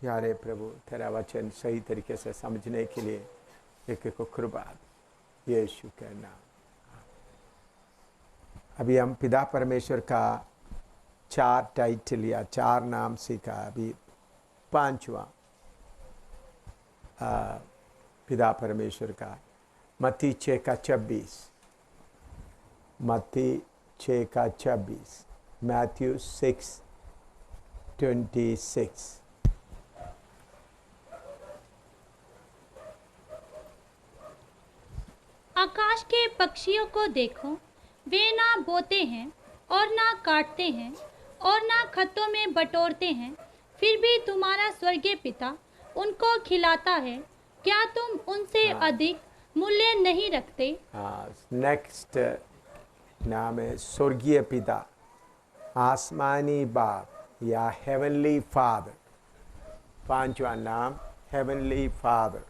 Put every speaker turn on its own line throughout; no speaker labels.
प्यारे प्रभु, तेरा वचन सही तरीके से समझने के लिए एक को कृपा यीशु के नाम। अभी हम पिता परमेश्वर का 4 टाइटल या 4 नाम सीखा। अभी 5वां पिता परमेश्वर का मत्ती 6:26, मत्ती 6:26, मैथ्यू 6:26।
आकाश के पक्षियों को देखो, वे ना बोते हैं और ना काटते हैं और ना खत्तों में बटोरते हैं, फिर भी तुम्हारा स्वर्गीय पिता उनको खिलाता है। क्या तुम उनसे अधिक मूल्य नहीं रखते?
नेक्स्ट नाम है स्वर्गीय पिता, आसमानी बाप या हेवनली फादर। 5वां नाम हेवनली फादर।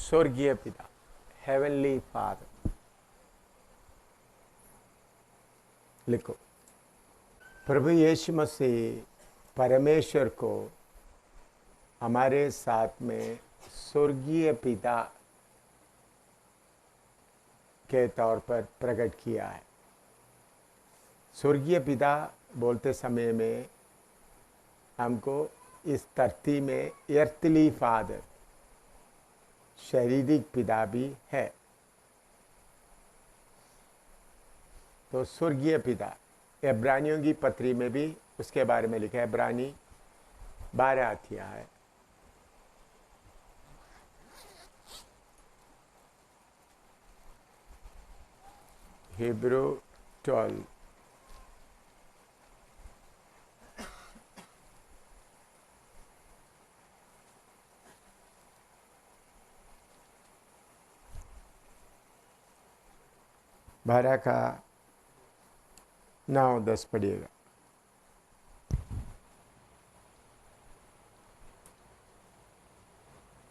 स्वर्गीय पिता, हेवनली फादर। लिखो, प्रभु यीशु मसीह परमेश्वर को हमारे साथ में स्वर्गीय पिता के तौर पर प्रकट किया है। स्वर्गीय पिता बोलते समय में हमको इस धरती में एर्थली फादर, शारीरिक पिता भी है। तो स्वर्गीय पिता इब्रानियों की पत्री में भी उसके बारे में लिखा है। इब्रानी 12 अध्याय है। हिब्रू 12। बारह का 9-10 पढ़िएगा।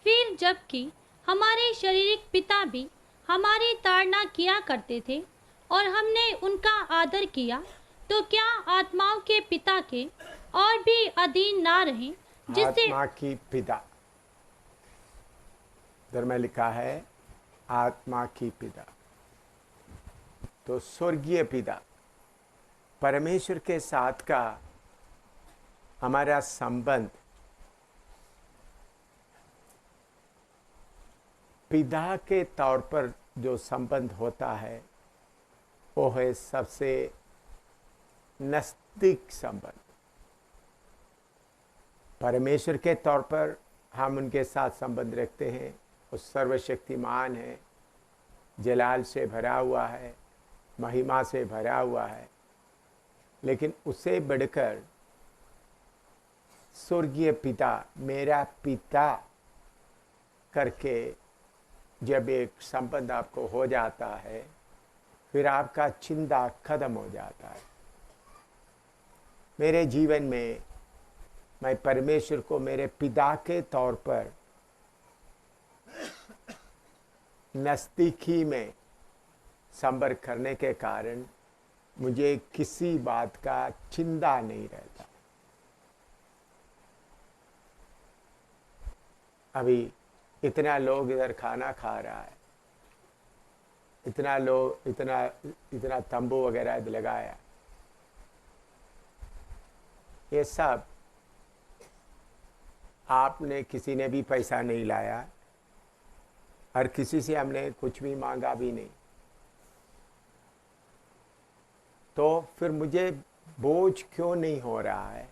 फिर जबकि हमारे शारीरिक पिता भी हमारी ताड़ना किया करते थे और हमने उनका आदर किया, तो क्या आत्माओं के पिता के और भी अधीन ना रहें, जिससे
आत्मा की पिता, इधर में लिखा है आत्मा की पिता। तो स्वर्गीय पिता परमेश्वर के साथ का हमारा संबंध पिता के तौर पर जो संबंध होता है वो है सबसे नजदीक संबंध। परमेश्वर के तौर पर हम उनके साथ संबंध रखते हैं। वो सर्वशक्तिमान है, जलाल से भरा हुआ है, महिमा से भरा हुआ है। लेकिन उससे बढ़कर स्वर्गीय पिता, मेरा पिता करके जब एक संबंध आपको हो जाता है, फिर आपका चिंता खत्म हो जाता है। मेरे जीवन में मैं परमेश्वर को मेरे पिता के तौर पर नज़दीकी में संपर्क करने के कारण मुझे किसी बात का चिंता नहीं रहता। अभी इतना लोग इधर खाना खा रहा है, इतना लोग इतना तंबू वगैरह लगाया, ये सब आपने किसी ने भी पैसा नहीं लाया और किसी से हमने कुछ भी मांगा भी नहीं। तो फिर मुझे बोझ क्यों नहीं हो रहा है?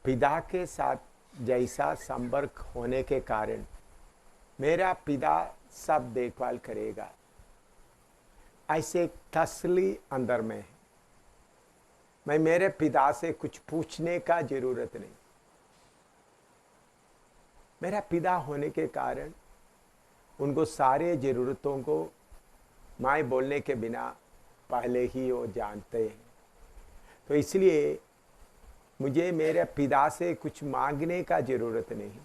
पिता के साथ जैसा संपर्क होने के कारण मेरा पिता सब देखभाल करेगा, ऐसे तसल्ली अंदर में है। मैं मेरे पिता से कुछ पूछने का जरूरत नहीं। मेरा पिता होने के कारण उनको सारे ज़रूरतों को माँ बोलने के बिना पहले ही वो जानते हैं। तो इसलिए मुझे मेरे पिता से कुछ मांगने का ज़रूरत नहीं।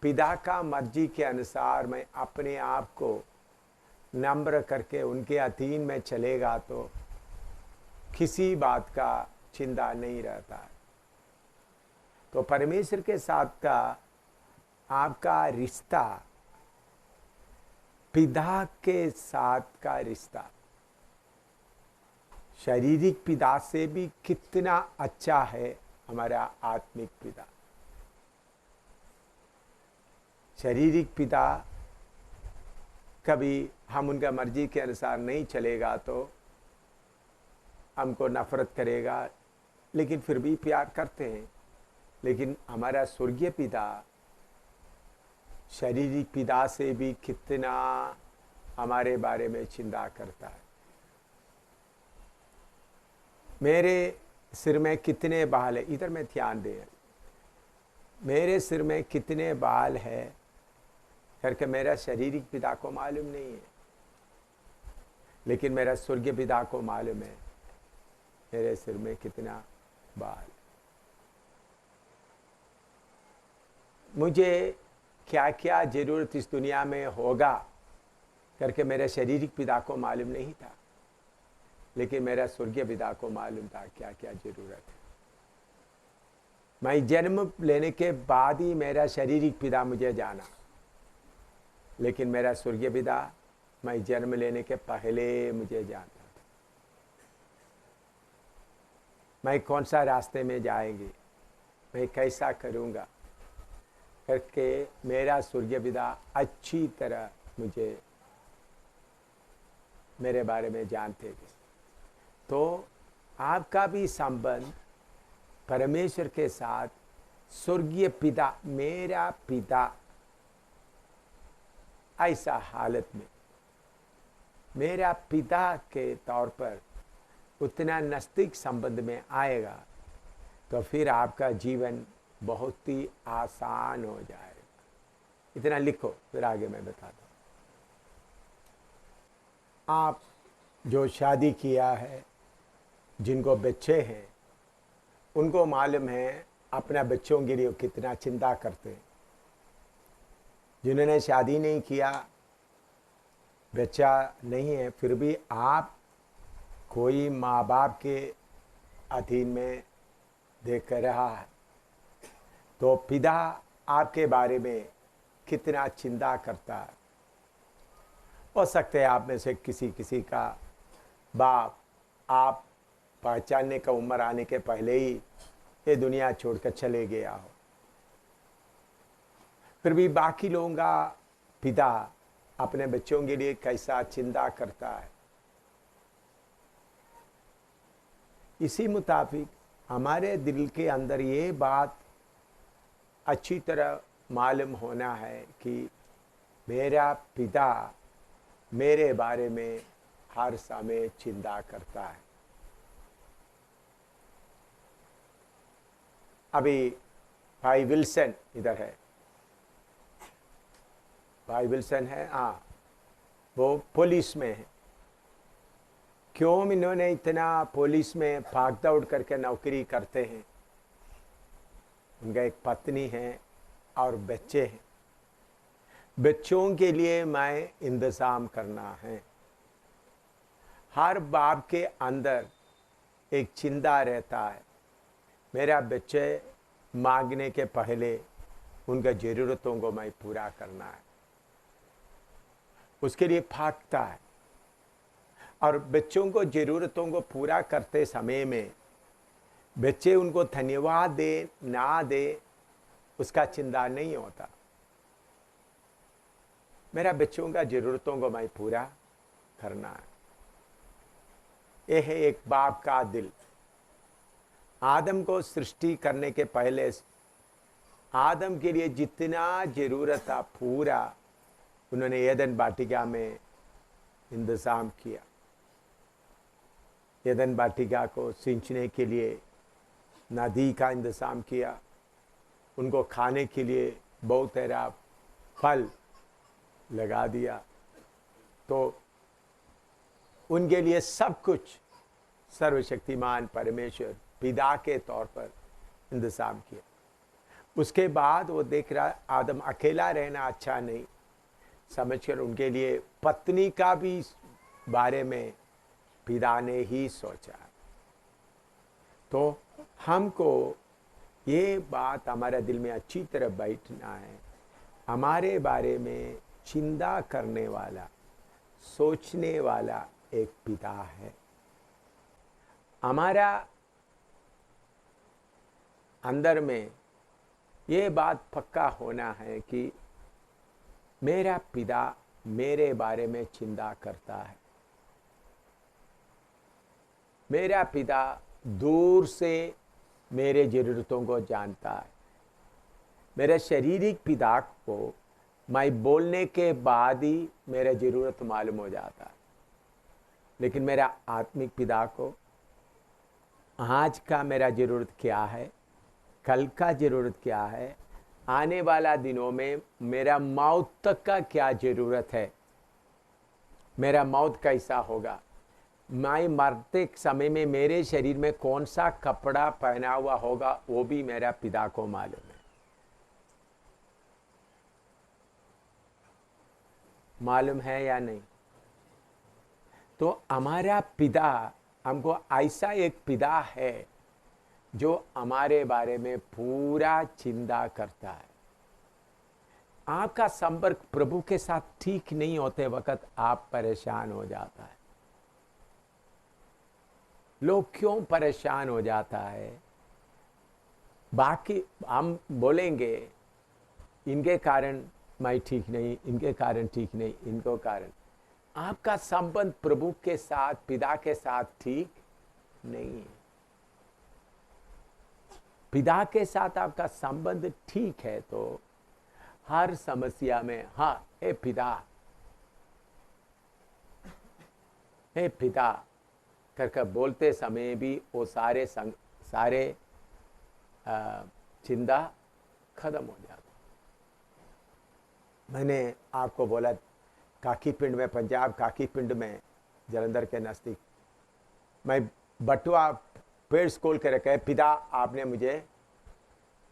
पिता का मर्जी के अनुसार मैं अपने आप को नम्र करके उनके अधीन में चलेगा तो किसी बात का चिंता नहीं रहता है। तो परमेश्वर के साथ का आपका रिश्ता पिता के साथ का रिश्ता शारीरिक पिता से भी कितना अच्छा है हमारा आत्मिक पिता। शारीरिक पिता कभी हम उनका मर्जी के अनुसार नहीं चलेगा तो हमको नफरत करेगा, लेकिन फिर भी प्यार करते हैं। लेकिन हमारा स्वर्गीय पिता शारीरिक पिता से भी कितना हमारे बारे में चिंता करता है। मेरे सिर में कितने बाल है, इधर में ध्यान दें, मेरे सिर में कितने बाल है करके मेरा शारीरिक पिता को मालूम नहीं है, लेकिन मेरा स्वर्गीय पिता को मालूम है मेरे सिर में कितना बाल। मुझे क्या क्या जरूरत इस दुनिया में होगा करके मेरे शारीरिक पिता को मालूम नहीं था, लेकिन मेरा स्वर्गीय पिता को मालूम था क्या क्या जरूरत है। मैं जन्म लेने के बाद ही मेरा शारीरिक पिता मुझे जाना, लेकिन मेरा स्वर्गीय पिता मैं जन्म लेने के पहले मुझे जानता था। मैं कौन सा रास्ते में जाएंगे, मैं कैसा करूँगा करके मेरा स्वर्गीय पिता अच्छी तरह मुझे मेरे बारे में जानते थे। तो आपका भी संबंध परमेश्वर के साथ स्वर्गीय पिता, मेरा पिता, ऐसा हालत में मेरा पिता के तौर पर उतना नज़दीक संबंध में आएगा तो फिर आपका जीवन बहुत ही आसान हो जाएगा। इतना लिखो, फिर आगे मैं बताता हूँ। आप जो शादी किया है, जिनको बच्चे हैं, उनको मालूम है अपना बच्चों के लिए कितना चिंता करते हैं। जिन्होंने शादी नहीं किया, बच्चा नहीं है, फिर भी आप कोई माँ बाप के अधीन में देख रहा है तो पिता आपके बारे में कितना चिंता करता है। हो सकता है आप में से किसी का बाप आप पहचानने का उम्र आने के पहले ही ये दुनिया छोड़कर चले गया हो, फिर भी बाकी लोगों का पिता अपने बच्चों के लिए कैसा चिंता करता है। इसी मुताबिक हमारे दिल के अंदर ये बात अच्छी तरह मालूम होना है कि मेरा पिता मेरे बारे में हर समय चिंता करता है। अभी भाई विल्सन इधर है, भाई विल्सन है, हाँ, वो पुलिस में है। क्यों इन्होंने इतना पुलिस में भाग दौड़ करके नौकरी करते हैं? उनका एक पत्नी है और बच्चे हैं। बच्चों के लिए मैं इंतज़ाम करना है। हर बाप के अंदर एक चिंता रहता है, मेरा बच्चे मांगने के पहले उनका ज़रूरतों को मैं पूरा करना है, उसके लिए भागता है। और बच्चों को ज़रूरतों को पूरा करते समय में बच्चे उनको धन्यवाद दे ना दे उसका चिंता नहीं होता। मेरा बच्चों का ज़रूरतों को मैं पूरा करना है। यह है एक बाप का दिल। आदम को सृष्टि करने के पहले आदम के लिए जितना ज़रूरत था पूरा उन्होंने एदन वाटिका में इंतज़ाम किया। एदन वाटिका को सिंचने के लिए नदी का इंतज़ाम किया, उनको खाने के लिए बहुत सारा फल लगा दिया, तो उनके लिए सब कुछ सर्वशक्तिमान परमेश्वर पिता के तौर पर इंतजाम किया। उसके बाद वो देख रहा आदम अकेला रहना अच्छा नहीं समझकर उनके लिए पत्नी का भी बारे में पिता ने ही सोचा। तो हमको ये बात हमारे दिल में अच्छी तरह बैठना है, हमारे बारे में चिंता करने वाला, सोचने वाला एक पिता है। हमारा अंदर में ये बात पक्का होना है कि मेरा पिता मेरे बारे में चिंता करता है। मेरा पिता दूर से मेरे ज़रूरतों को जानता है। मेरे शारीरिक पिता को मैं बोलने के बाद ही मेरा ज़रूरत मालूम हो जाता है, लेकिन मेरा आत्मिक पिता को आज का मेरा ज़रूरत क्या है, कल का ज़रूरत क्या है, आने वाला दिनों में मेरा मौत तक का क्या ज़रूरत है, मेरा मौत कैसा होगा, मैं मरते समय में मेरे शरीर में कौन सा कपड़ा पहना हुआ होगा, वो भी मेरा पिता को मालूम है। मालूम है या नहीं? तो हमारा पिता, हमको ऐसा एक पिता है जो हमारे बारे में पूरा चिंता करता है। आपका संपर्क प्रभु के साथ ठीक नहीं होते वक्त आप परेशान हो जाता है। लोग क्यों परेशान हो जाता है? बाकी हम बोलेंगे इनके कारण मैं ठीक नहीं, इनके कारण ठीक नहीं, इनको कारण। आपका संबंध प्रभु के साथ, पिता के साथ ठीक नहीं है। पिता के साथ आपका संबंध ठीक है तो हर समस्या में हाँ हे पिता करके बोलते समय भी वो सारे चिंता खत्म हो जाता। मैंने आपको बोला काकी पिंड में, पंजाब काकी पिंड में, जलंधर के नज़दीक, मैं बटुआ पेड़ स्कूल के रखे, पिता आपने मुझे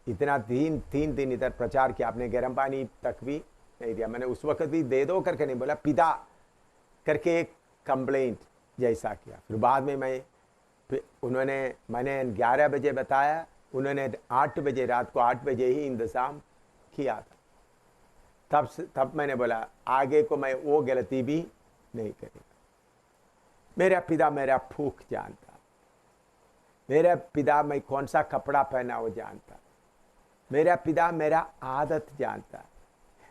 इतना तीन दिन इधर प्रचार किया, आपने गर्म पानी तक भी नहीं दिया। मैंने उस वक्त भी दे दो करके नहीं बोला, पिता करके एक कंप्लेंट जैसा किया। फिर बाद में मैंने 11 बजे बताया, उन्होंने 8 बजे, रात को 8 बजे ही इंतज़ाम किया था। तब मैंने बोला आगे को मैं वो गलती भी नहीं करेगा। मेरा पिता मेरा भूख जानता, मेरा पिता मैं कौन सा कपड़ा पहना वो जानता, मेरा पिता मेरा आदत जानता,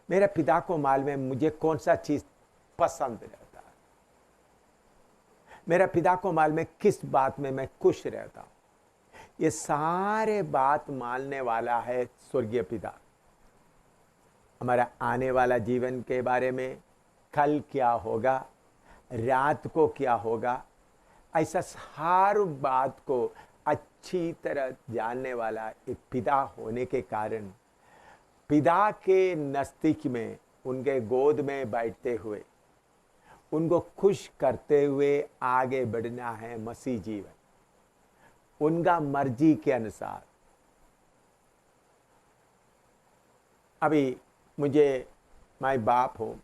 मेरा पिता को मालूम है मुझे कौन सा चीज़ पसंद रहता, मेरा पिता को मालूम है किस बात में मैं खुश रहता हूँ। ये सारे बात मानने वाला है स्वर्गीय पिता। हमारा आने वाला जीवन के बारे में, कल क्या होगा, रात को क्या होगा, ऐसा हर बात को अच्छी तरह जानने वाला एक पिता होने के कारण पिता के नज़दीक में, उनके गोद में बैठते हुए, उनको खुश करते हुए आगे बढ़ना है मसीह जीवन, उनका मर्जी के अनुसार। अभी मैं बाप हूँ,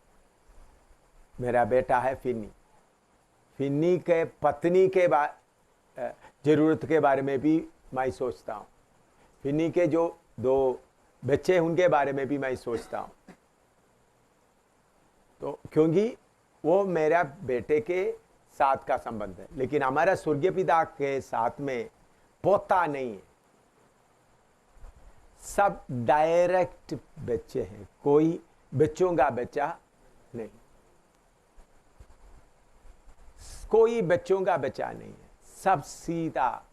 मेरा बेटा है फिन्नी के पत्नी के ज़रूरत के बारे में भी मैं सोचता हूँ, फिन्नी के जो 2 बच्चे उनके बारे में भी मैं सोचता हूँ। तो क्योंकि वो मेरा बेटे के साथ का संबंध है, लेकिन हमारा स्वर्गीय पिता के साथ में पोता नहीं है, सब डायरेक्ट बच्चे हैं, कोई बच्चों का बच्चा नहीं, कोई बच्चों का बच्चा नहीं है, सब सीधा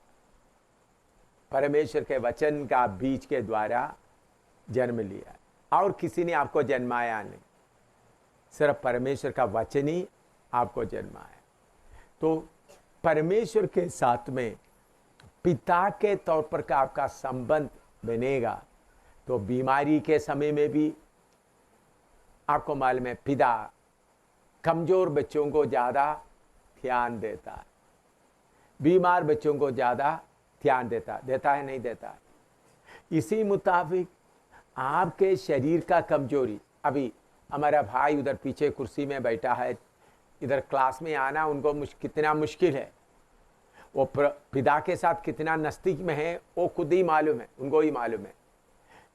परमेश्वर के वचन का बीज के द्वारा जन्म लिया, और किसी ने आपको जन्माया नहीं, सिर्फ परमेश्वर का वचन ही आपको जन्माया। तो परमेश्वर के साथ में पिता के तौर पर का आपका संबंध बनेगा तो तो बीमारी के समय में भी आपको मालूम है पिता कमजोर बच्चों को ज़्यादा ध्यान देता है, बीमार बच्चों को ज़्यादा ध्यान देता है नहीं देता है। इसी मुताबिक आपके शरीर का कमजोरी, अभी हमारा भाई उधर पीछे कुर्सी में बैठा है, इधर क्लास में आना उनको कितना मुश्किल है, वो पिता के साथ कितना नज़दीक में है वो खुद ही मालूम है, उनको ही मालूम है।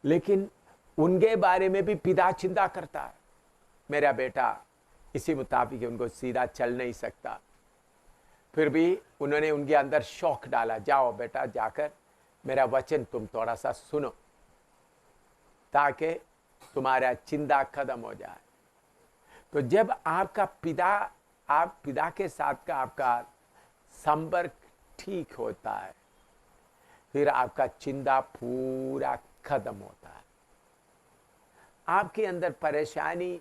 लेकिन उनके बारे में भी पिता चिंता करता है, मेरा बेटा इसी मुताबिक उनको सीधा चल नहीं सकता, फिर भी उन्होंने उनके अंदर शौक डाला, जाओ बेटा जाकर मेरा वचन तुम थोड़ा सा सुनो ताकि तुम्हारा चिंता खत्म हो जाए। तो जब आपका पिता के साथ का आपका संपर्क ठीक होता है, फिर आपका चिंता पूरा खत्म होता है। आपके अंदर परेशानी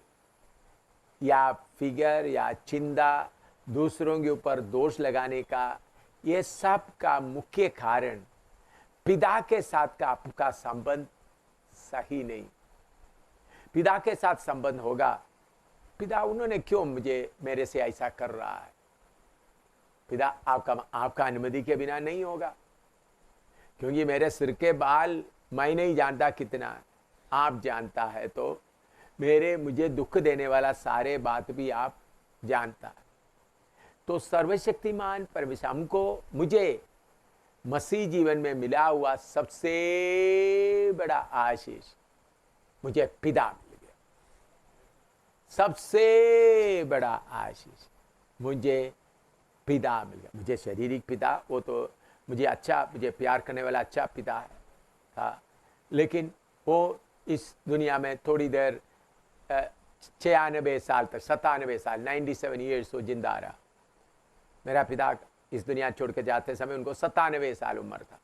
या फिगर या चिंता, दूसरों के ऊपर दोष लगाने का, ये सब का मुख्य कारण पिता के साथ का आपका संबंध सही नहीं। पिता के साथ संबंध होगा, पिता उन्होंने क्यों मेरे से ऐसा कर रहा है, पिता आपका अनुमति के बिना नहीं होगा, क्योंकि मेरे सिर के बाल मैं नहीं जानता कितना है, आप जानता है, तो मुझे दुख देने वाला सारे बात भी आप जानता है। तो सर्वशक्तिमान परमेश्वर हमको, मुझे मसीह जीवन में मिला हुआ सबसे बड़ा आशीष मुझे पिता मिल गया। सबसे बड़ा आशीष मुझे पिता मिल गया। मुझे शारीरिक पिता, वो तो मुझे प्यार करने वाला अच्छा पिता है था, लेकिन वो इस दुनिया में थोड़ी देर 96 साल तक, 97 साल, 97 ईयर्स वो जिंदा रहा। मेरा पिता इस दुनिया छोड़ के जाते समय उनको 97 साल उम्र था।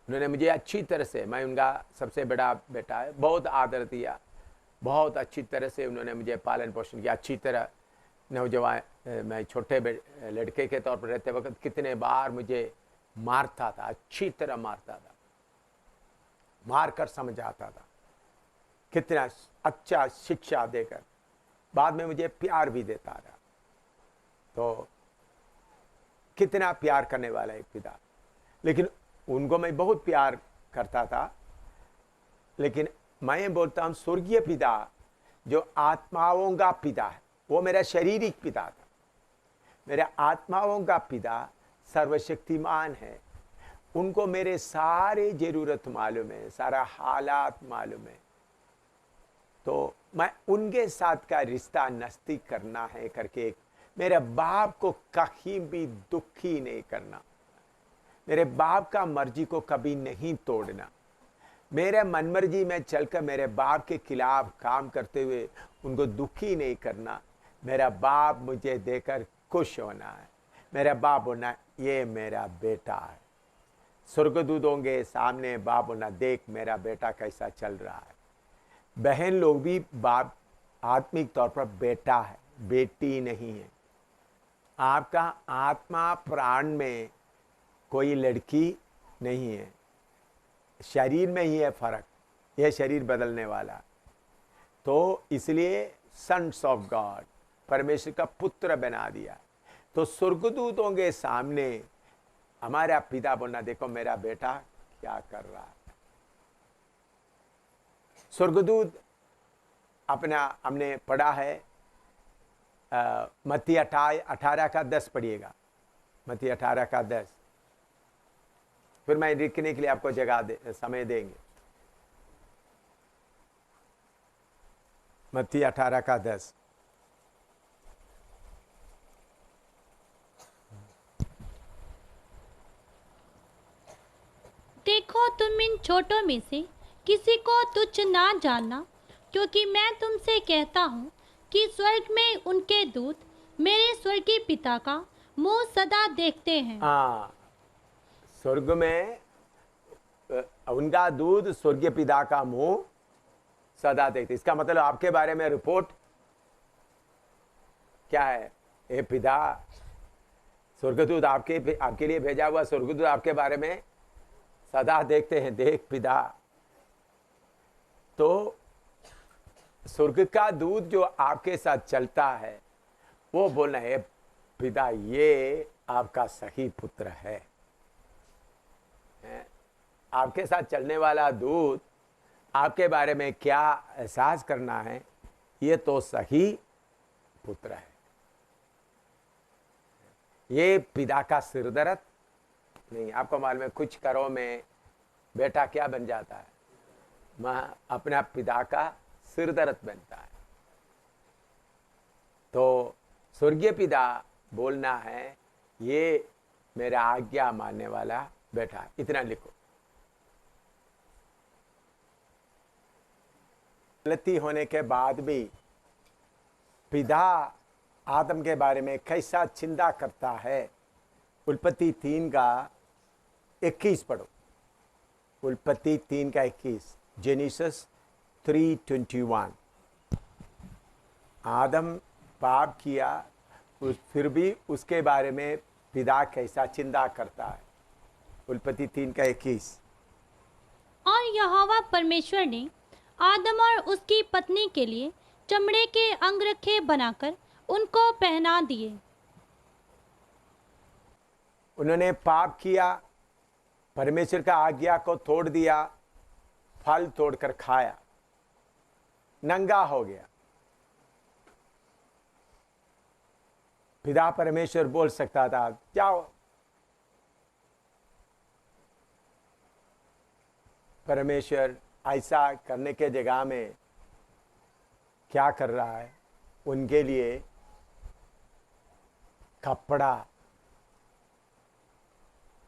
उन्होंने मुझे अच्छी तरह से, मैं उनका सबसे बड़ा बेटा है, बहुत आदर दिया, बहुत अच्छी तरह से उन्होंने मुझे पालन पोषण किया। अच्छी तरह नौजवान, मैं छोटे लड़के के तौर पर रहते वक्त कितने बार मुझे मारता था, अच्छी तरह मारता था, मार कर समझाता था, कितना अच्छा शिक्षा देकर बाद में मुझे प्यार भी देता रहा। तो कितना प्यार करने वाला एक पिता। लेकिन उनको मैं बहुत प्यार करता था, लेकिन मैं बोलता हूँ स्वर्गीय पिता जो आत्माओं का पिता है, वो मेरा शारीरिक पिता था। मेरा आत्माओं का पिता सर्वशक्तिमान है, उनको मेरे सारे जरूरत मालूम है, सारा हालात मालूम है। तो मैं उनके साथ का रिश्ता नज़दीक करना है करके मेरे बाप को कहीं भी दुखी नहीं करना, मेरे बाप का मर्जी को कभी नहीं तोड़ना, मेरे मनमर्जी में चलकर मेरे बाप के खिलाफ काम करते हुए उनको दुखी नहीं करना। मेरा बाप मुझे देकर खुश होना है, मेरा बाप बोलना ये मेरा बेटा है। स्वर्गदूतों के सामने बाप बोलना देख मेरा बेटा कैसा चल रहा है। बहन लोग भी बाप आत्मिक तौर पर बेटा है, बेटी नहीं है। आपका आत्मा प्राण में कोई लड़की नहीं है, शरीर में ही है फर्क, यह शरीर बदलने वाला। तो इसलिए सन्स ऑफ गॉड, परमेश्वर का पुत्र बना दिया। तो स्वर्गदूतों के सामने हमारा पिता बोलना देखो मेरा बेटा क्या कर रहा है। स्वर्गदूत अपना हमने पढ़ा है, मत्ती 18 का 10 पढ़िएगा, मत्ती 18 का 10। फिर मैं लिखने के लिए आपको समय देंगे। मत्ती 18 का 10।
देखो तुम इन छोटों में से किसी को तुच्छ ना जानना, क्योंकि मैं तुमसे कहता हूँ कि स्वर्ग में उनके दूत मेरे स्वर्गीय पिता का मुंह सदा देखते हैं।
हाँ, स्वर्ग में उनका दूत स्वर्गीय पिता का मुंह सदा देखते। इसका मतलब आपके बारे में रिपोर्ट क्या है? ए पिता, स्वर्गदूत आपके लिए भेजा हुआ स्वर्गदूत आपके बारे में सदा देखते हैं। देख पिता, तो स्वर्ग का दूत जो आपके साथ चलता है वो बोलना है, पिता ये आपका सही पुत्र है। आपके साथ चलने वाला दूत आपके बारे में क्या एहसास करना है, ये तो सही पुत्र है। ये पिता का सिरदर्द नहीं। आपको मालूम है कुछ घरों में बेटा क्या बन जाता है, मां अपना पिता का सिरदर्द बनता है। तो स्वर्गीय पिता बोलना है, ये मेरा आज्ञा मानने वाला बेटा। इतना लिखो। गलती होने के बाद भी पिता आदम के बारे में कैसा चिंता करता है। उत्पत्ति 3 का 21 पढ़ो। उत्पत्ति 3 का 21, जेनेसिस 3:21। आदम पाप किया, फिर भी उसके बारे में पिता कैसा चिंता करता है। उत्पत्ति 3 का 21।
और यहोवा परमेश्वर ने आदम और उसकी पत्नी के लिए चमड़े के अंगरखे बनाकर उनको पहना दिए।
उन्होंने पाप किया, परमेश्वर का आज्ञा को तोड़ दिया, फल तोड़कर खाया, नंगा हो गया। पिता परमेश्वर बोल सकता था, जाओ। परमेश्वर ऐसा करने के जगह में क्या कर रहा है, उनके लिए कपड़ा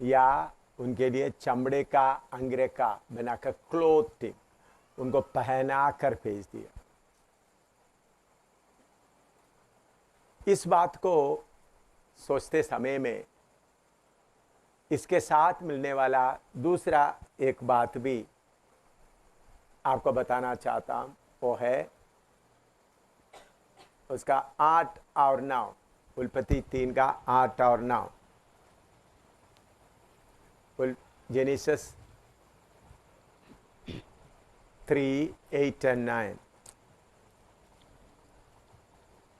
या उनके लिए चमड़े का अंगरखा बनाकर क्लोथिंग उनको पहना कर भेज दिया। इस बात को सोचते समय में इसके साथ मिलने वाला दूसरा एक बात भी आपको बताना चाहता हूं। वो है उसका 8 और 9। उत्पत्ति 3 का 8 और 9। जेनेसिस 3, 8 और 9।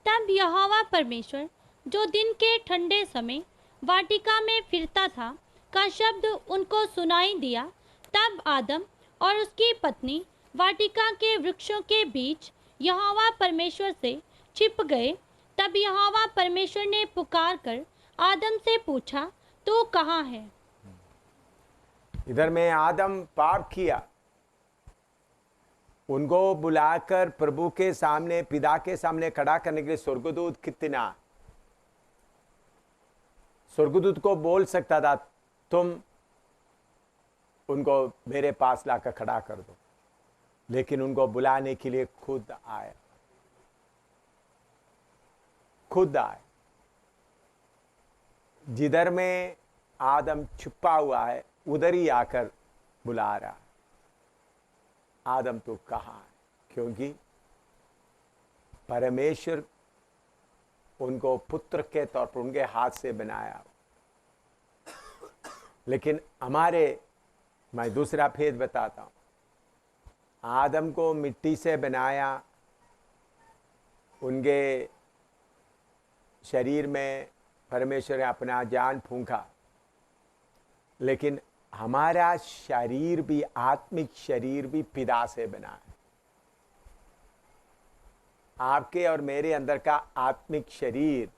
तब यहोवा परमेश्वर जो दिन के ठंडे समय वाटिका में फिरता था का शब्द उनको सुनाई दिया। तब आदम और उसकी पत्नी वाटिका के वृक्षों के बीच यहोवा परमेश्वर से छिप गए। तब यहोवा परमेश्वर ने पुकार कर आदम से पूछा, तू कहाँ है?
इधर में आदम पाप किया, उनको बुलाकर प्रभु के सामने, पिता के सामने खड़ा करने के लिए स्वर्गदूत कितना, स्वर्गदूत को बोल सकता था तुम उनको मेरे पास लाकर खड़ा कर दो, लेकिन उनको बुलाने के लिए खुद आया, खुद आए। जिधर में आदम छुपा हुआ है उधर ही आकर बुला रहा, आदम तू कहाँ है? क्योंकि परमेश्वर उनको पुत्र के तौर पर उनके हाथ से बनाया। लेकिन मैं दूसरा भेद बताता हूं। आदम को मिट्टी से बनाया, उनके शरीर में परमेश्वर ने अपना जान फूंका, लेकिन हमारा शरीर भी, आत्मिक शरीर भी पिता से बना है। आपके और मेरे अंदर का आत्मिक शरीर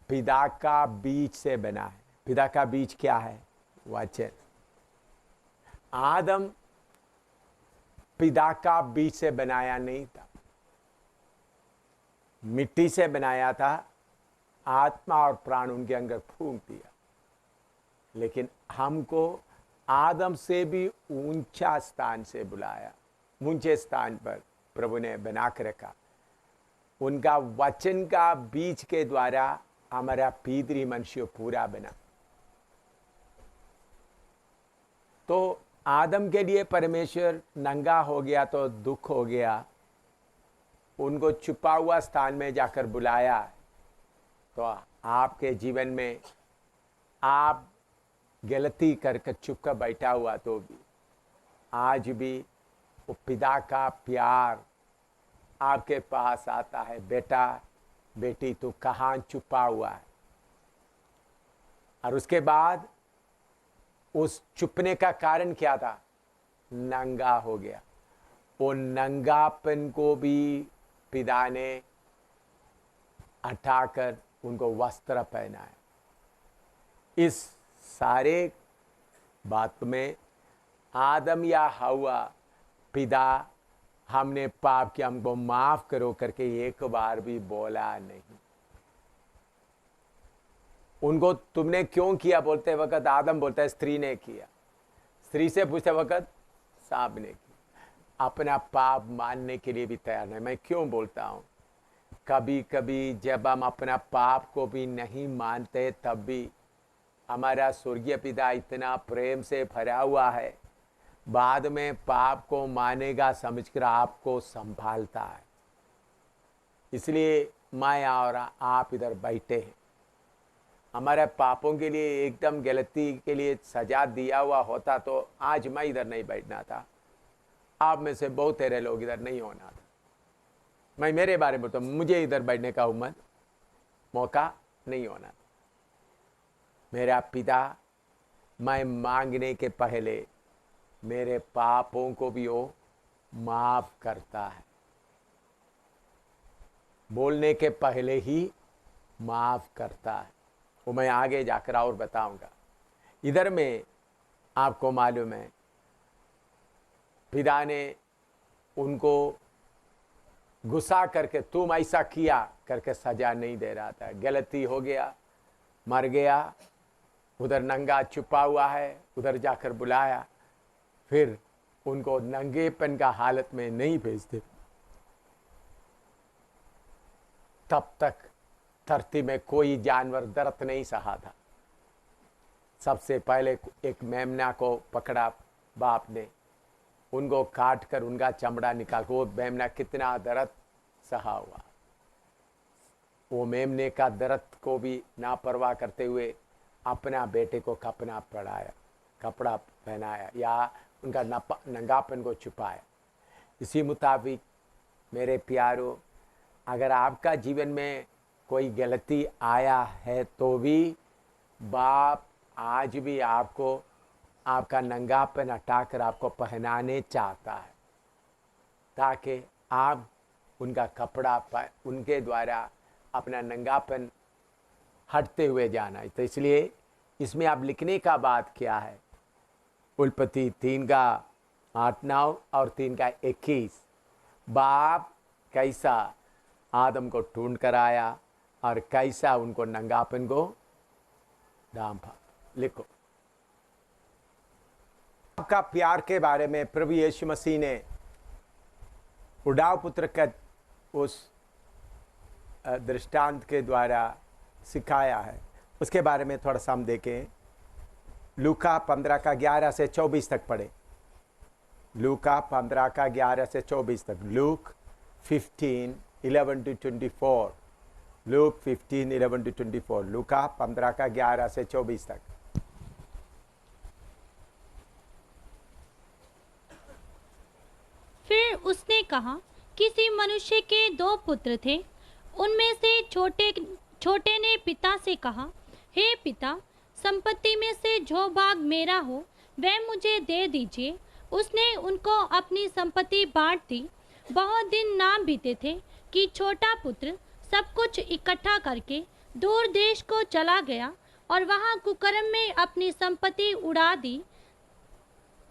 पिता का बीज से बना है। पिता का बीज क्या है? वचन। आदम पिता का बीज से बनाया नहीं था, मिट्टी से बनाया था, आत्मा और प्राण उनके अंदर फूंक दिया। लेकिन हमको आदम से भी ऊंचा स्थान से बुलाया, ऊंचे स्थान पर प्रभु ने बना कर रखा। उनका वचन का बीज के द्वारा हमारा पितरी मनुष्य पूरा बना। तो आदम के लिए परमेश्वर नंगा हो गया तो दुख हो गया, उनको छुपा हुआ स्थान में जाकर बुलाया। तो आपके जीवन में आप गलती करके चुप कर बैठा हुआ तो भी आज भी वो पिता का प्यार आपके पास आता है, बेटा बेटी तू कहाँ छुपा हुआ है। और उसके बाद उस छुपने का कारण क्या था? नंगा हो गया। वो नंगापन को भी पिता ने हटाकर उनको वस्त्र पहनाया। इस सारे बात में आदम या हवा पिता हमने पाप किया हमको माफ करो करके एक बार भी बोला नहीं। उनको तुमने क्यों किया बोलते वक्त आदम बोलता है स्त्री ने किया, स्त्री से पूछते वक्त सांप ने किया। अपना पाप मानने के लिए भी तैयार नहीं। मैं क्यों बोलता हूं, कभी कभी जब हम अपना पाप को भी नहीं मानते तब भी हमारा स्वर्गीय पिता इतना प्रेम से भरा हुआ है, बाद में पाप को मानेगा समझकर आपको संभालता है। इसलिए मैं और आप इधर बैठे हैं। हमारे पापों के लिए एकदम गलती के लिए सजा दिया हुआ होता तो आज मैं इधर नहीं बैठना था, आप में से बहुत तेरे लोग इधर नहीं होना था। मैं मेरे बारे में तो मुझे इधर बैठने का मौका नहीं होना था। मेरा पिता मैं मांगने के पहले मेरे पापों को भी वो माफ करता है, बोलने के पहले ही माफ करता है। वो मैं आगे जाकर और बताऊंगा। इधर में आपको मालूम है पिता ने उनको गुस्सा करके तुम ऐसा किया करके सजा नहीं दे रहा था। गलती हो गया, मर गया, उधर नंगा छुपा हुआ है, उधर जाकर बुलाया, फिर उनको नंगेपन का हालत में नहीं भेजते। तब तक धरती में कोई जानवर दर्द नहीं सहा था। सबसे पहले एक मेमना को पकड़ा बाप ने, उनको काट कर उनका चमड़ा निकाल, वो मेमना कितना दर्द सहा हुआ। वो मेमने का दर्द को भी ना परवाह करते हुए अपना बेटे को कपड़ा पहनाया या उनका नंगापन को छुपाया। इसी मुताबिक मेरे प्यारों, अगर आपका जीवन में कोई गलती आया है तो भी बाप आज भी आपको आपका नंगापन हटाकर आपको पहनाने चाहता है, ताकि आप उनका कपड़ा उनके द्वारा अपना नंगापन हटते हुए जाना है। तो इसलिए इसमें आप लिखने का बात क्या है? उत्पत्ति 3 का 8-9 और 3 का 21। बाप कैसा आदम को ढूंढ कर आया और कैसा उनको नंगापन को ढांपा। लिखो। आपका प्यार के बारे में प्रभु यीशु मसीह ने उड़ाव पुत्र के उस दृष्टांत के द्वारा सिखाया है, उसके बारे में थोड़ा सा हम देखें। लूका 15 का 11 से 24 तक पढ़े। लूका 15 का 11 से 24 तक। Look 15:11 to 24। Look 15:11 to 24। लूका 15 का 11 से 24 तक।
फिर उसने कहा, किसी मनुष्य के 2 पुत्र थे। उनमें से छोटे ने पिता से कहा, हे पिता, संपत्ति में से जो भाग मेरा हो वह मुझे दे दीजिए। उसने उनको अपनी संपत्ति बांट दी। बहुत दिन ना बीते थे कि छोटा पुत्र सब कुछ इकट्ठा करके दूर देश को चला गया और वहां कुकर्म में अपनी संपत्ति उड़ा दी।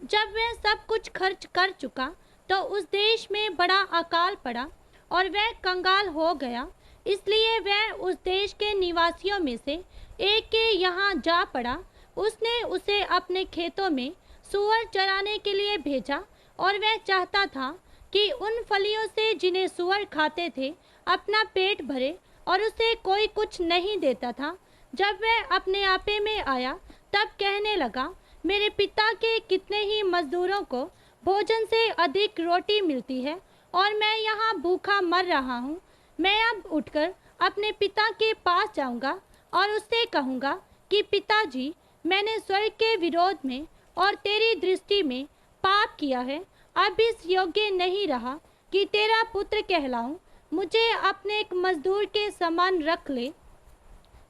जब वह सब कुछ खर्च कर चुका तो उस देश में बड़ा अकाल पड़ा और वह कंगाल हो गया। इसलिए वह उस देश के निवासियों में से एक के यहाँ जा पड़ा। उसने उसे अपने खेतों में सूअर चराने के लिए भेजा और वह चाहता था कि उन फलियों से जिन्हें सूअर खाते थे अपना पेट भरे, और उसे कोई कुछ नहीं देता था। जब वह अपने आपे में आया तब कहने लगा, मेरे पिता के कितने ही मजदूरों को भोजन से अधिक रोटी मिलती है और मैं यहाँ भूखा मर रहा हूँ। मैं अब उठकर अपने पिता के पास जाऊँगा और उससे कहूँगा कि पिताजी, मैंने स्वर्ग के विरोध में और तेरी दृष्टि में पाप किया है अब इस योग्य नहीं रहा कि तेरा पुत्र कहलाऊं, मुझे अपने एक मजदूर के समान रख ले।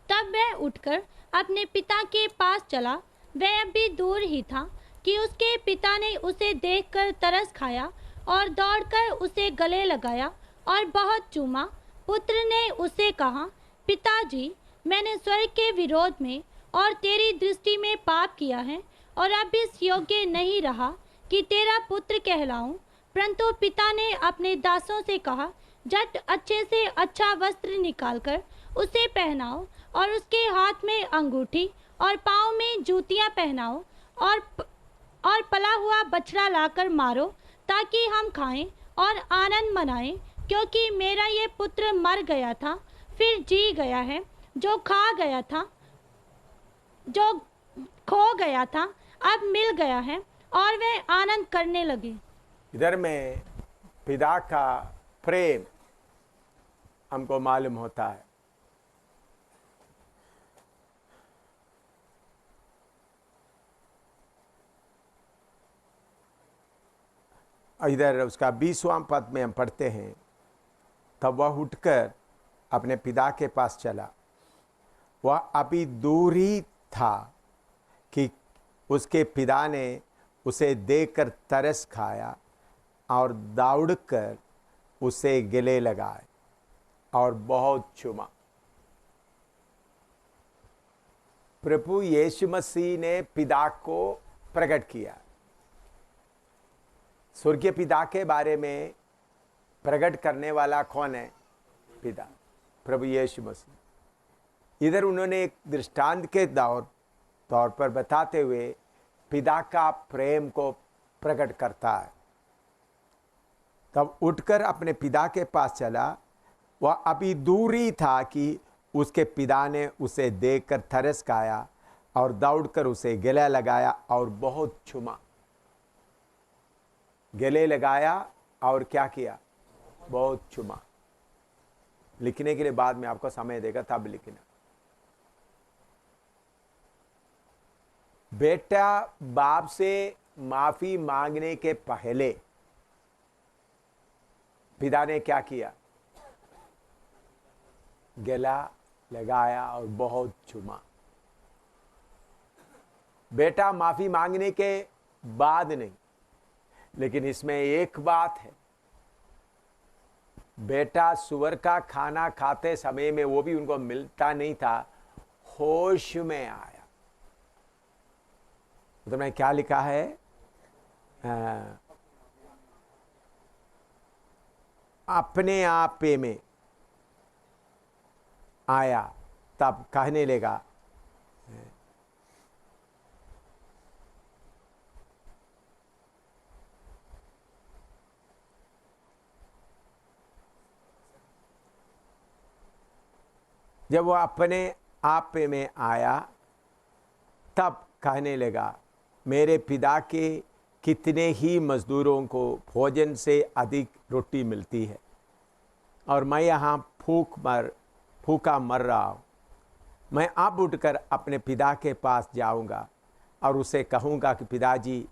तब वह उठकर अपने पिता के पास चला। वह अभी दूर ही था कि उसके पिता ने उसे देखकर तरस खाया और दौड़कर उसे गले लगाया और बहुत चूमा। पुत्र ने उसे कहा, पिताजी, मैंने स्वर्ग के विरोध में और तेरी दृष्टि में पाप किया है और अब इस योग्य नहीं रहा कि तेरा पुत्र कहलाऊं। परंतु पिता ने अपने दासों से कहा, झट अच्छे से अच्छा वस्त्र निकालकर उसे पहनाओ और उसके हाथ में अंगूठी और पाँव में जूतियां पहनाओ और पला हुआ बछड़ा लाकर मारो, ताकि हम खाएं और आनंद मनाएं, क्योंकि मेरा ये पुत्र मर गया था फिर जी गया है, जो खो गया था अब मिल गया है। और वे आनंद करने लगे।
इधर में पिता का प्रेम हमको मालूम होता है। इधर उसका 20वां पद में हम पढ़ते हैं, तब वह उठकर अपने पिता के पास चला। वह अभी दूर ही था कि उसके पिता ने उसे देखकर तरस खाया और दौड़कर उसे गले लगाए और बहुत चूमा। प्रभु यीशु मसीह ने पिता को प्रकट किया। स्वर्गीय पिता के बारे में प्रकट करने वाला कौन है? पिता, प्रभु यीशु मसीह। इधर उन्होंने एक दृष्टांत के तौर पर बताते हुए पिता का प्रेम को प्रकट करता है। तब उठकर अपने पिता के पास चला। वह अभी दूर ही था कि उसके पिता ने उसे देखकर तरस खाया और दौड़कर उसे गले लगाया और बहुत चूमा। गले लगाया और क्या किया? बहुत चूमा। लिखने के लिए बाद में आपको समय देगा, तब लिखना। बेटा बाप से माफी मांगने के पहले पिता ने क्या किया? गला लगाया और बहुत चूमा। बेटा माफी मांगने के बाद नहीं, लेकिन इसमें एक बात है, बेटा सुअर का खाना खाते समय में वो भी उनको मिलता नहीं था, होश में आया। तो मैं क्या लिखा है? अपने आप में आया, तब कहने लगा, जब वो अपने आप में आया तब कहने लगा, मेरे पिता के कितने ही मजदूरों को भोजन से अधिक रोटी मिलती है और मैं यहाँ भूखा मर रहा हूँ। मैं अब उठकर अपने पिता के पास जाऊँगा और उसे कहूँगा कि पिताजी,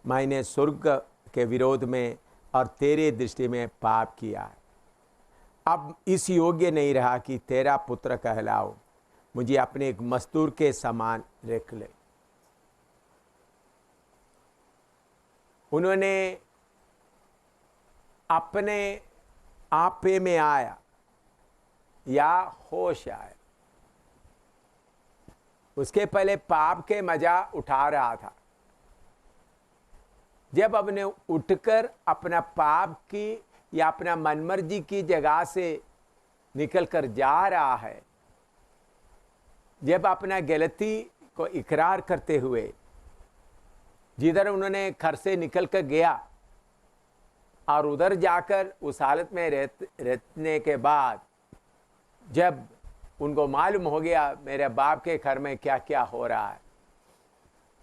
मैंने स्वर्ग के विरोध में और तेरे दृष्टि में पाप किया है। अब इस योग्य नहीं रहा कि तेरा पुत्र कहलाओ, मुझे अपने एक मजदूर के समान रख ले। उन्होंने अपने आप में आया या होश आया। उसके पहले पाप के मजा उठा रहा था। जब अपने उठकर अपना पाप की या अपना मनमर्जी की जगह से निकलकर जा रहा है, जब अपना गलती को इकरार करते हुए जिधर उन्होंने घर से निकल कर गया और उधर जाकर उस हालत में रहने के बाद जब उनको मालूम हो गया मेरे बाप के घर में क्या क्या हो रहा है,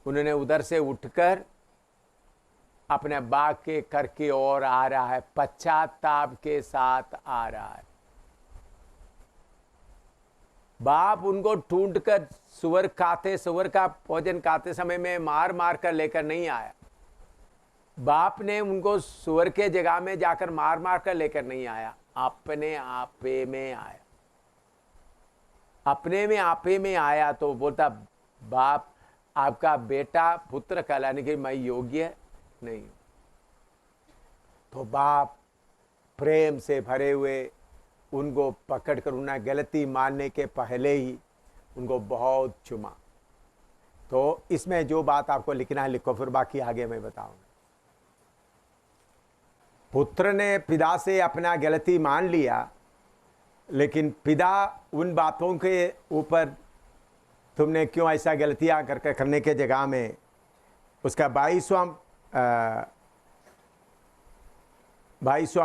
उन्होंने उधर से उठकर अपने बाप के घर की ओर आ रहा है, पश्चाताप के साथ आ रहा है। बाप उनको ढूंढकर सुअर का भोजन खाते समय में मार मार कर लेकर नहीं आया। बाप ने उनको सुअर के जगह में जाकर मार मार कर लेकर नहीं आया, अपने आपे में आया। अपने में आपे में आया तो बोलता बाप आपका बेटा पुत्र कहलाने के मैं योग्य नहीं। तो बाप प्रेम से भरे हुए उनको पकड़कर उन्हें गलती मानने के पहले ही उनको बहुत चुमा। तो इसमें जो बात आपको लिखना है लिखो, फिर बाकी आगे मैं बताऊंगा। पुत्र ने पिता से अपना गलती मान लिया, लेकिन पिता उन बातों के ऊपर तुमने क्यों ऐसा गलतियां करने के जगह में, उसका 22वां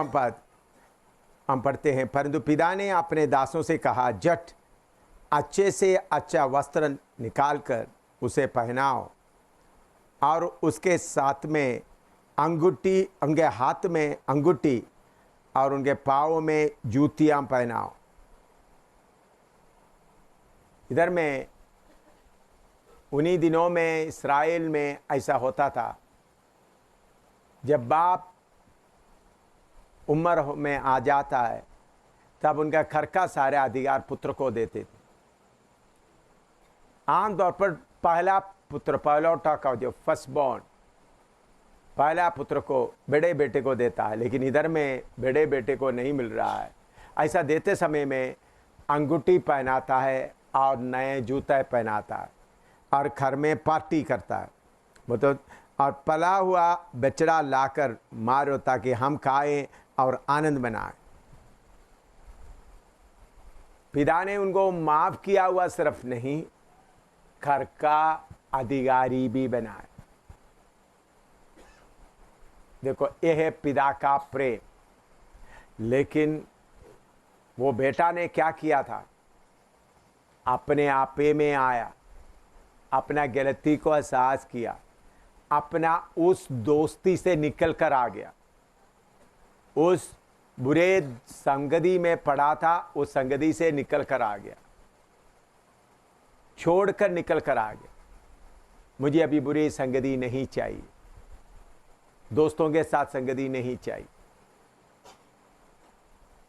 पद हम पढ़ते हैं। परंतु पिता ने अपने दासों से कहा, जट अच्छे से अच्छा वस्त्र निकालकर उसे पहनाओ और उसके साथ में अंगूठी, उनके हाथ में अंगूठी और उनके पाँव में जूतियां पहनाओ। इधर में उन्हीं दिनों में इस्राएल में ऐसा होता था, जब बाप उम्र में आ जाता है तब उनका घर का सारे अधिकार पुत्र को देते थे। आमतौर पर पहला पुत्र, पहलौठा का जो फर्स्ट बॉर्न, पहला पुत्र को बड़े बेटे को देता है, लेकिन इधर में बड़े बेटे को नहीं मिल रहा है। ऐसा देते समय में अंगूठी पहनाता है और नए जूते पहनाता है और घर में पार्टी करता है, मतलब और पला हुआ बछड़ा लाकर मारो ताकि हम खाएं और आनंद मनाएं। पिता ने उनको माफ किया हुआ सिर्फ नहीं, घर का अधिकारी भी बनाए। देखो यह है पिता का प्रेम। लेकिन वो बेटा ने क्या किया था, अपने आपे में आया, अपना गलती को एहसास किया, अपना उस दोस्ती से निकल कर आ गया, उस बुरे संगति में पड़ा था, उस संगति से निकल कर आ गया, छोड़कर निकल कर आ गया। मुझे अभी बुरी संगति नहीं चाहिए, दोस्तों के साथ संगति नहीं चाहिए।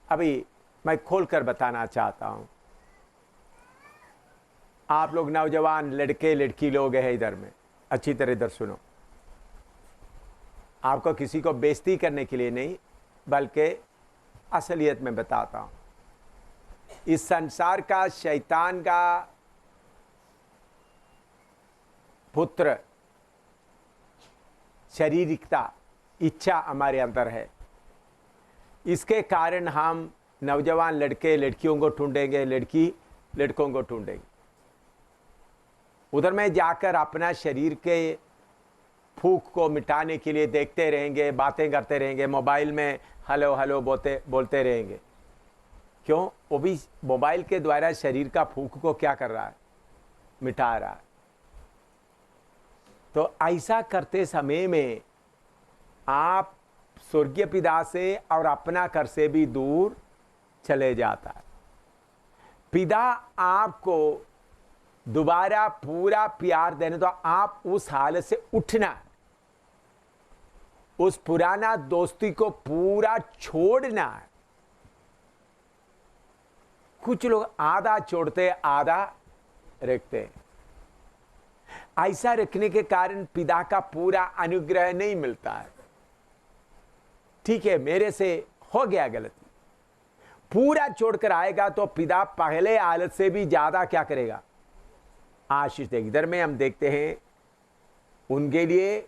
अभी मैं खोलकर बताना चाहता हूं, आप लोग नौजवान लड़के लड़की लोग हैं इधर में, अच्छी तरह इधर सुनो। आपको किसी को बेइज्जती करने के लिए नहीं, बल्कि असलियत में बताता हूं। इस संसार का, शैतान का पुत्र शारीरिकता, इच्छा हमारे अंदर है। इसके कारण हम नौजवान लड़के लड़कियों को ढूंढेंगे, लड़की लड़कों को ढूंढेंगे। उधर में जाकर अपना शरीर के फूक को मिटाने के लिए देखते रहेंगे, बातें करते रहेंगे, मोबाइल में हेलो हेलो बोलते रहेंगे। क्यों? वो भी मोबाइल के द्वारा शरीर का फूक को क्या कर रहा है, मिटा रहा है। तो ऐसा करते समय में आप स्वर्गीय पिता से और अपना घर से भी दूर चले जाता है। पिता आपको दोबारा पूरा प्यार देने, तो आप उस हालत से उठना, उस पुराना दोस्ती को पूरा छोड़ना है। कुछ लोग आधा छोड़ते, आधा रखते हैं। ऐसा रखने के कारण पिता का पूरा अनुग्रह नहीं मिलता है। ठीक है, मेरे से हो गया गलती, पूरा छोड़कर आएगा तो पिता पहले हालत से भी ज्यादा क्या करेगा, आशीष देगा। इधर में हम देखते हैं उनके लिए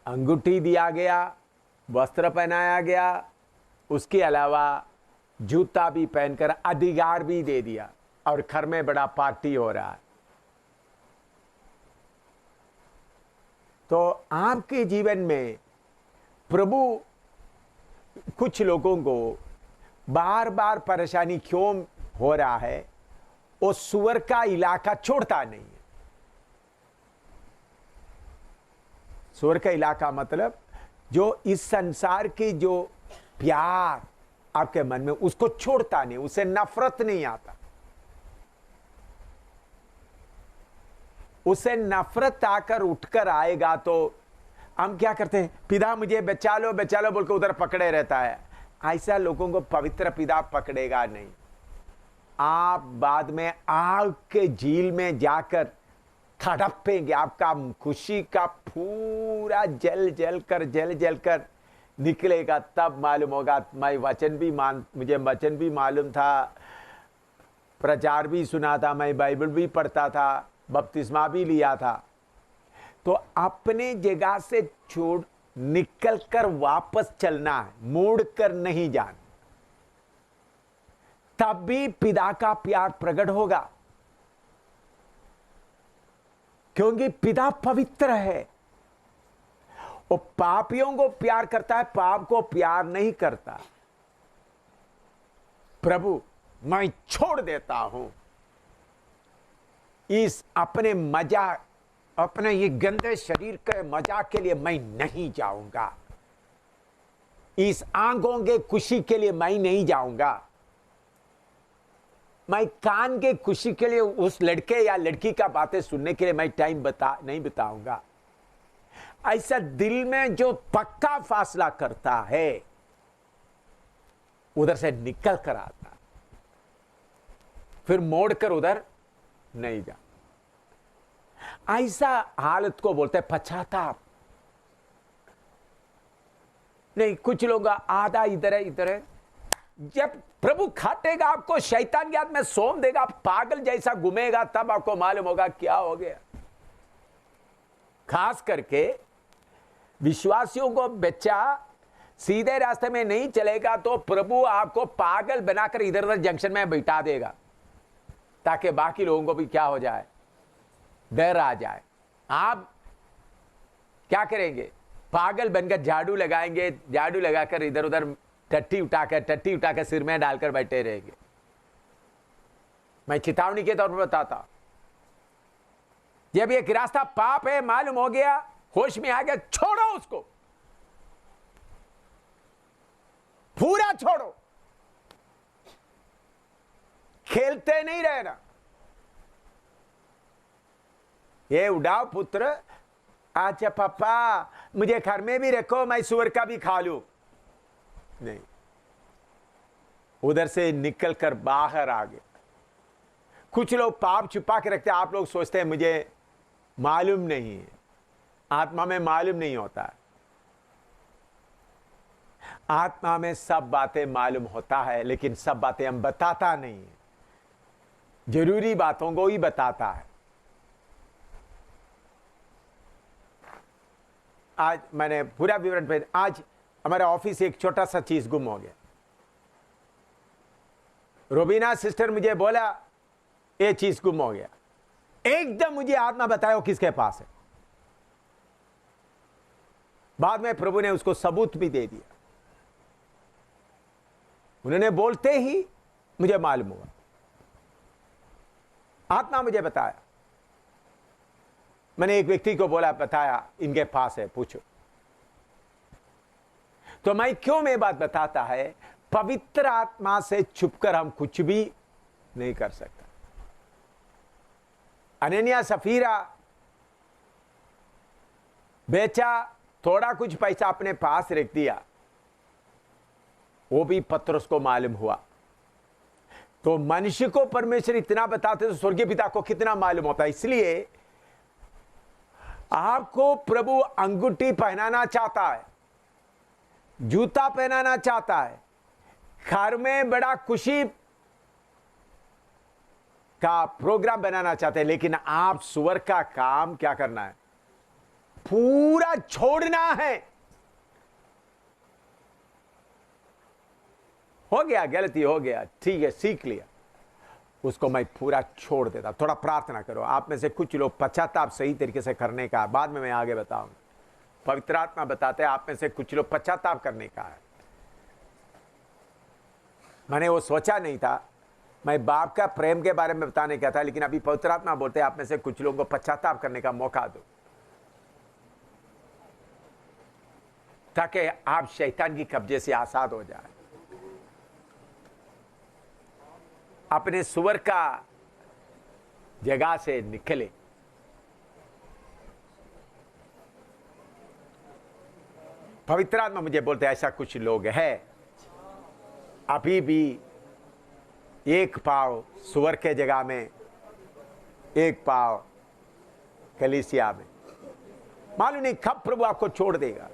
अंगूठी दिया गया, वस्त्र पहनाया गया, उसके अलावा जूता भी पहनकर अधिकार भी दे दिया, और घर में बड़ा पार्टी हो रहा है। तो आपके जीवन में प्रभु कुछ लोगों को बार बार परेशानी क्यों हो रहा है, वो सुअर का इलाका छोड़ता नहीं है। सुअर का इलाका मतलब जो इस संसार की जो प्यार आपके मन में, उसको छोड़ता नहीं, उसे नफरत नहीं आता। उसे नफरत आकर उठकर आएगा तो हम क्या करते हैं, पिता मुझे बचा लो बोल के उधर पकड़े रहता है। ऐसा लोगों को पवित्र पिता पकड़ेगा नहीं। आप बाद में आग के झील में जाकर तड़पेंगे। आपका खुशी का पूरा जल जल कर निकलेगा। तब मालूम होगा मुझे वचन भी मालूम था, प्रचार भी सुना था, मैं बाइबल भी पढ़ता था, बपतिस्मा भी लिया था। तो अपने जगह से छोड़ निकल कर वापस चलना है, मोड़ कर नहीं जाना। तब भी पिता का प्यार प्रकट होगा, क्योंकि पिता पवित्र है। वो पापियों को प्यार करता है, पाप को प्यार नहीं करता। प्रभु मैं छोड़ देता हूं इस अपने मजाक, अपने ये गंदे शरीर के मजाक के लिए मैं नहीं जाऊंगा, इस आंखों के खुशी के लिए मैं नहीं जाऊंगा, मैं कान के खुशी के लिए उस लड़के या लड़की का बातें सुनने के लिए मैं टाइम नहीं बिताऊंगा। ऐसा दिल में जो पक्का फासला करता है उधर से निकल कर आता, फिर मोड़कर उधर नहीं जा। ऐसा हालत को बोलते हैं पश्चाताप। नहीं, कुछ लोग आधा इधर है। जब प्रभु खाटेगा आपको, शैतान के हाथ में सौंप देगा, पागल जैसा घूमेगा, तब आपको मालूम होगा क्या हो गया। खास करके विश्वासियों को बच्चा सीधे रास्ते में नहीं चलेगा तो प्रभु आपको पागल बनाकर इधर उधर जंक्शन में बैठा देगा, ताकि बाकी लोगों को भी क्या हो जाए, डर आ जाए। आप क्या करेंगे, पागल बनकर झाड़ू लगाएंगे, झाड़ू लगाकर इधर उधर टट्टी उठाकर सिर में डालकर बैठे रहेंगे। मैं चेतावनी के तौर पर बताता, जब एक रास्ता पाप है मालूम हो गया, होश में आ गया, छोड़ो उसको, पूरा छोड़ो, खेलते नहीं रहना। ये उड़ाओ पुत्र, अच्छा पापा मुझे घर में भी रखो, मैं सुअर का भी खा लूं। नहीं, उधर से निकल कर बाहर आ गए। कुछ लोग पाप छुपा के रखते हैं। आप लोग सोचते हैं मुझे मालूम नहीं है, आत्मा में मालूम नहीं होता है। आत्मा में सब बातें मालूम होता है, लेकिन सब बातें हम बताता नहीं है, जरूरी बातों को ही बताता है। आज मैंने पूरा विवरण पे, आज हमारे ऑफिस से एक छोटा सा चीज गुम हो गया। रोबीना सिस्टर मुझे बोला ये चीज गुम हो गया, एकदम मुझे आत्मा बताओ किसके पास है। बाद में प्रभु ने उसको सबूत भी दे दिया। उन्होंने बोलते ही मुझे मालूम हुआ, आत्मा मुझे बताया। मैंने एक व्यक्ति को बोला, बताया इनके पास है, पूछो। तो मैं क्यों मैं बात बताता है, पवित्र आत्मा से छुपकर हम कुछ भी नहीं कर सकते। अनन्या सफीरा बेचा, थोड़ा कुछ पैसा अपने पास रख दिया, वो भी पतरस को मालूम हुआ। तो मनुष्य को परमेश्वर इतना बताते तो स्वर्गीय पिता को कितना मालूम होता है। इसलिए आपको प्रभु अंगूठी पहनाना चाहता है, जूता पहनाना चाहता है, घर में बड़ा खुशी का प्रोग्राम बनाना चाहते हैं, लेकिन आप सुअर का काम क्या करना है, पूरा छोड़ना है। हो गया, गलती हो गया, ठीक है, सीख लिया, उसको मैं पूरा छोड़ देता। थोड़ा प्रार्थना करो। आप में से कुछ लोग पश्चाताप सही तरीके से करने का, बाद में मैं आगे बताऊंगा। पवित्र आत्मा बताते हैं आप में से कुछ लोग पश्चाताप करने का है। मैंने वो सोचा नहीं था, मैं बाप का प्रेम के बारे में बताने का था, लेकिन अभी पवित्र आत्मा बोलते हैं आप में से कुछ लोगों को पश्चाताप करने का मौका दो, ताकि आप शैतान की कब्जे से आजाद हो जाए, अपने सुअर का जगह से निकले। पवित्र आत्मा मुझे बोलते ऐसा कुछ लोग हैं अभी भी एक पाव सुअर के जगह में, एक पाव कलीसिया में। मालूम नहीं कब प्रभु आपको छोड़ देगा।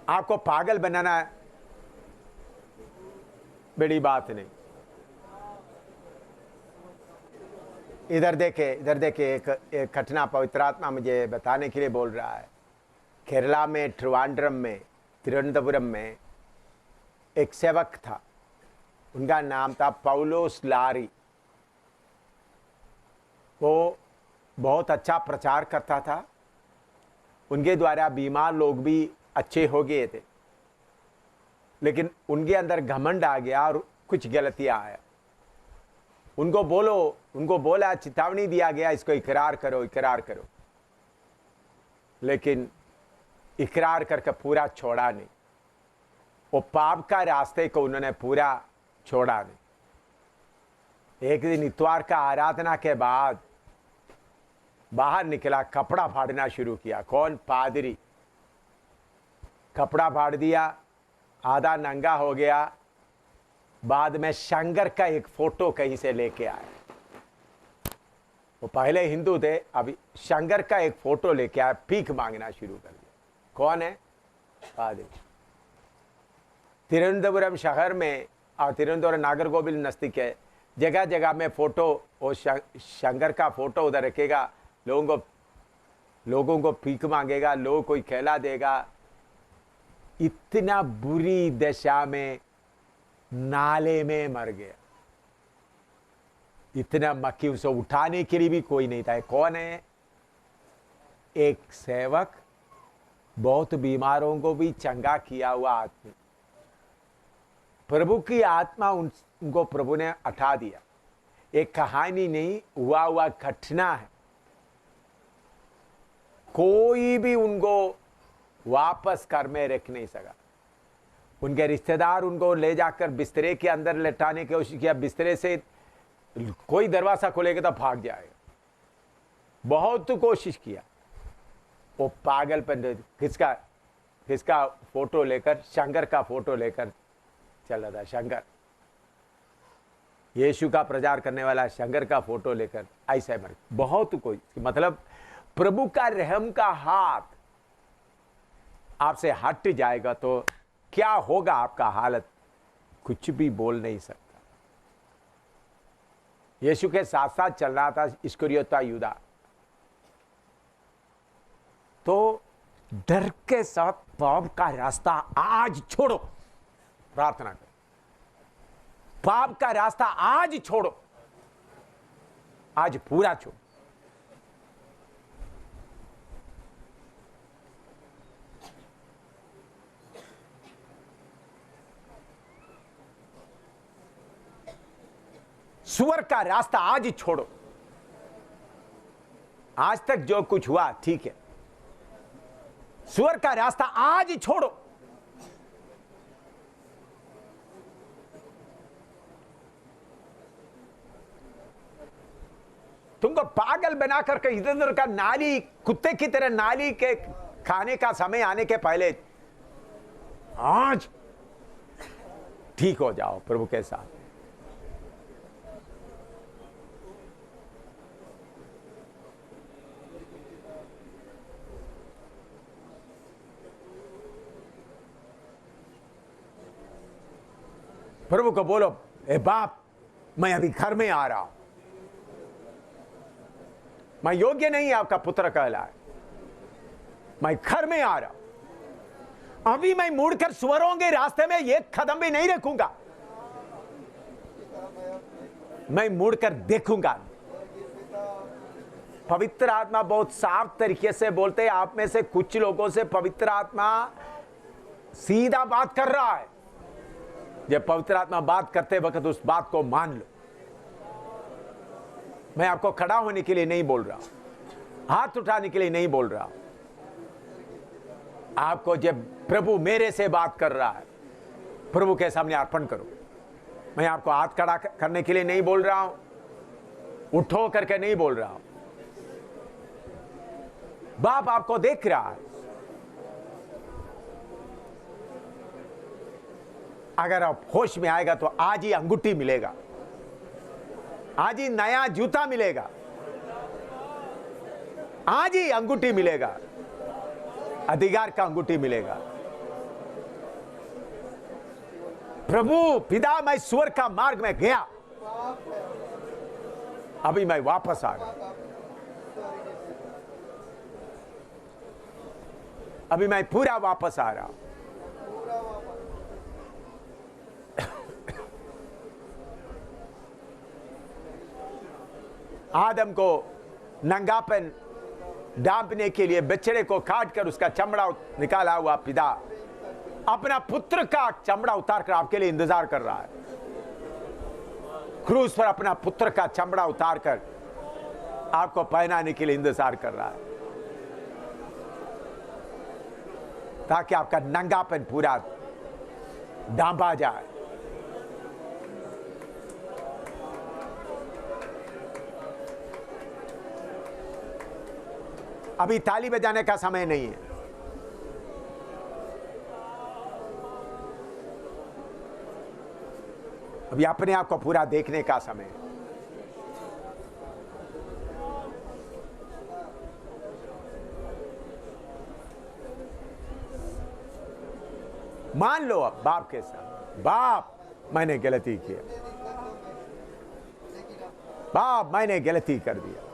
आपको पागल बनाना बड़ी बात नहीं। इधर देखे एक घटना पवित्र आत्मा मुझे बताने के लिए बोल रहा है। केरला में ट्रिवांड्रम में, तिरुवनंतपुरम में एक सेवक था, उनका नाम था पौलोस लारी। वो बहुत अच्छा प्रचार करता था, उनके द्वारा बीमार लोग भी अच्छे हो गए थे, लेकिन उनके अंदर घमंड आ गया और कुछ गलतियां आया। उनको बोला, चेतावनी दिया गया, इसको इकरार करो, लेकिन इकरार करके पूरा छोड़ा नहीं। वो पाप का रास्ते को उन्होंने पूरा छोड़ा नहीं। एक दिन इतवार का आराधना के बाद बाहर निकला, कपड़ा फाड़ना शुरू किया। कौन? पादरी। कपड़ा फाड़ दिया, आधा नंगा हो गया। बाद में शंकर का एक फोटो कहीं से लेके आया। वो पहले हिंदू थे, अभी शंकर का एक फोटो लेके आया, भीख मांगना शुरू कर दिया। कौन है? पादरी। तिरुवनंतपुरम शहर में और तिरुवनंतपुरम नागरकोविल नजदीक है, जगह जगह में फोटो, वो शंकर का फोटो उधर रखेगा, लोगों को भीख मांगेगा, लोगों को खिला देगा। इतना बुरी दशा में नाले में मर गया। इतना मक्खी, उसे उठाने के लिए भी कोई नहीं था। कौन है? एक सेवक, बहुत बीमारों को भी चंगा किया हुआ आदमी। प्रभु की आत्मा उनको प्रभु ने हटा दिया। एक कहानी नहीं, हुआ घटना है। कोई भी उनको वापस घर में रख नहीं सका। उनके रिश्तेदार उनको ले जाकर बिस्तरे के अंदर लेटाने की कोशिश किया। बिस्तरे से कोई दरवाजा खोलेगा तो भाग जाएगा। बहुत कोशिश किया। वो पागलपन, किसका फोटो लेकर, शंकर का फोटो लेकर चल रहा था। शंकर, यीशु का प्रचार करने वाला शंकर का फोटो लेकर ऐसे मर। बहुत कोई, मतलब प्रभु का रहम का हाथ आपसे हट जाएगा तो क्या होगा आपका हालत, कुछ भी बोल नहीं सकता। यीशु के साथ साथ चल रहा था इस्करियोता यूदा। तो डर के साथ पाप का रास्ता आज छोड़ो, प्रार्थना करो। पाप का रास्ता आज छोड़ो, आज पूरा छोड़ो। सुअर का रास्ता आज छोड़ो। आज तक जो कुछ हुआ ठीक है, सुअर का रास्ता आज छोड़ो। तुमको पागल बना करके इधर उधर का नाली, कुत्ते की तरह नाली के खाने का समय आने के पहले आज ठीक हो जाओ प्रभु के साथ। प्रभु को बोलो, ए बाप, मैं अभी घर में आ रहा हूं, मैं योग्य नहीं आपका पुत्र कहलाए, मैं घर में आ रहा हूं। अभी मैं मुड़कर सुअरों के रास्ते में एक कदम भी नहीं रखूंगा, मैं मुड़कर देखूंगा। पवित्र आत्मा बहुत साफ तरीके से बोलते हैं। आप में से कुछ लोगों से पवित्र आत्मा सीधा बात कर रहा है। जब पवित्र आत्मा बात करते वक्त उस बात को मान लो। मैं आपको खड़ा होने के लिए नहीं बोल रहा, हाथ उठाने के लिए नहीं बोल रहा। आपको जब प्रभु मेरे से बात कर रहा है, प्रभु के सामने अर्पण करो। मैं आपको हाथ खड़ा करने के लिए नहीं बोल रहा हूं, उठो करके नहीं बोल रहा हूं। बाप आपको देख रहा है, अगर आप होश में आएगा तो आज ही अंगूठी मिलेगा, आज ही नया जूता मिलेगा, आज ही अंगूठी मिलेगा, अधिकार का अंगूठी मिलेगा। प्रभु पिता, मैं स्वर्ग का मार्ग में गया, अभी मैं वापस आ गया, अभी मैं पूरा वापस आ रहा हूं। आदम को नंगापन ढांपने के लिए बछड़े को काट कर उसका चमड़ा निकाला हुआ पिता अपना पुत्र का चमड़ा उतार कर आपके लिए इंतजार कर रहा है। क्रूस पर अपना पुत्र का चमड़ा उतार कर आपको पहनाने के लिए इंतजार कर रहा है, ताकि आपका नंगापन पूरा ढांपा जाए। अभी ताली बजाने का समय नहीं है। अभी अपने आप को पूरा देखने का समय है। मान लो अब बाप के साथ, बाप मैंने गलती किया, बाप मैंने गलती कर दिया,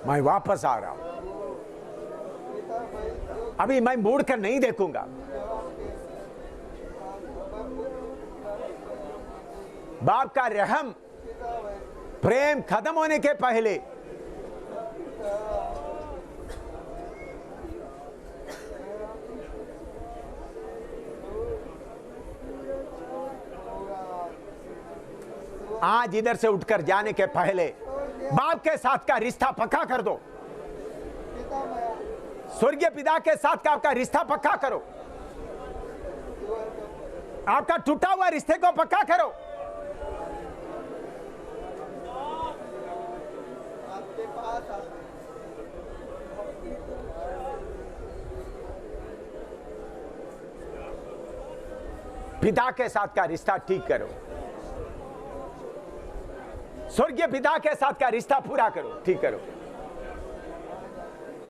मैं वापस आ रहा हूं, अभी मैं मुड़ कर नहीं देखूंगा। बाप का रहम प्रेम खत्म होने के पहले आज इधर से उठकर जाने के पहले बाप के साथ का रिश्ता पक्का कर दो, स्वर्गीय पिता के साथ का आपका रिश्ता पक्का करो, आपका टूटा हुआ रिश्ते को पक्का करो। पिता के साथ का रिश्ता ठीक करो, स्वर्गीय पिता के साथ का रिश्ता पूरा करो, ठीक करो।